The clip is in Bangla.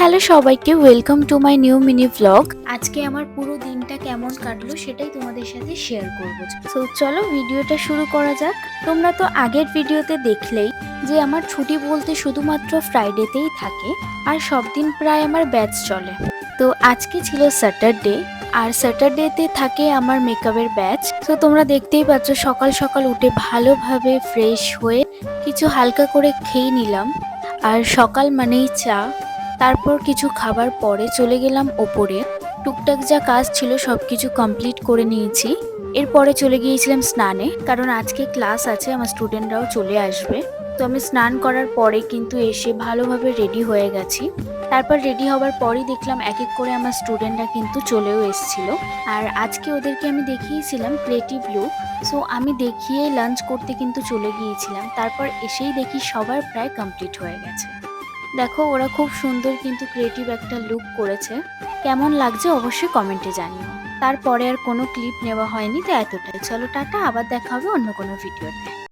হ্যালো সবাইকে, welcome to my new mini vlog. আজকে আমার পুরো দিনটা কেমন কাটলো সেটাই তোমাদের সাথে শেয়ার করব। সো চলো ভিডিওটা শুরু করা যাক। তোমরা তো আগের ভিডিওতে দেখলেই যে আমার ছুটি বলতে শুধুমাত্র ফ্রাইডেতেই থাকে, আর সব দিন প্রায় আমার ব্যাচ চলে। তো আজকে ছিল স্যাটারডে, আর স্যাটারডেতে থাকে আমার মেকআপের ব্যাচ। তো তোমরা দেখতেই পাচ্ছ সকাল সকাল উঠে ভালোভাবে ফ্রেশ হয়ে কিছু হালকা করে খেয়ে নিলাম। আর সকাল মানেই চা। তারপর কিছু খাবার পরে চলে গেলাম ওপরে। টুকটাক যা কাজ ছিল সবকিছু কমপ্লিট করে নিয়েছি। এরপরে চলে গিয়েছিলাম স্নানে, কারণ আজকে ক্লাস আছে, আমার স্টুডেন্টরাও চলে আসবে। তো আমি স্নান করার পরে কিন্তু এসে ভালোভাবে রেডি হয়ে গেছি। তারপর রেডি হওয়ার পরই দেখলাম এক এক করে আমার স্টুডেন্টরা কিন্তু চলেও এসেছিল। আর আজকে ওদেরকে আমি দেখিয়েছিলাম ক্রিয়েটিভ লুক। সো আমি দেখিয়ে লাঞ্চ করতে কিন্তু চলে গিয়েছিলাম। তারপর এসেই দেখি সবার প্রায় কমপ্লিট হয়ে গেছে। দেখো ওরা খুব সুন্দর কিন্তু ক্রিয়েটিভ একটা লুক করেছে। কেমন লাগছে অবশ্যই কমেন্টে জানিও। তারপরে আর কোনো ক্লিপ নেওয়া হয়নি, তো এতটাই। চলো টাটা, আবার দেখা হবে অন্য কোনো ভিডিওতে।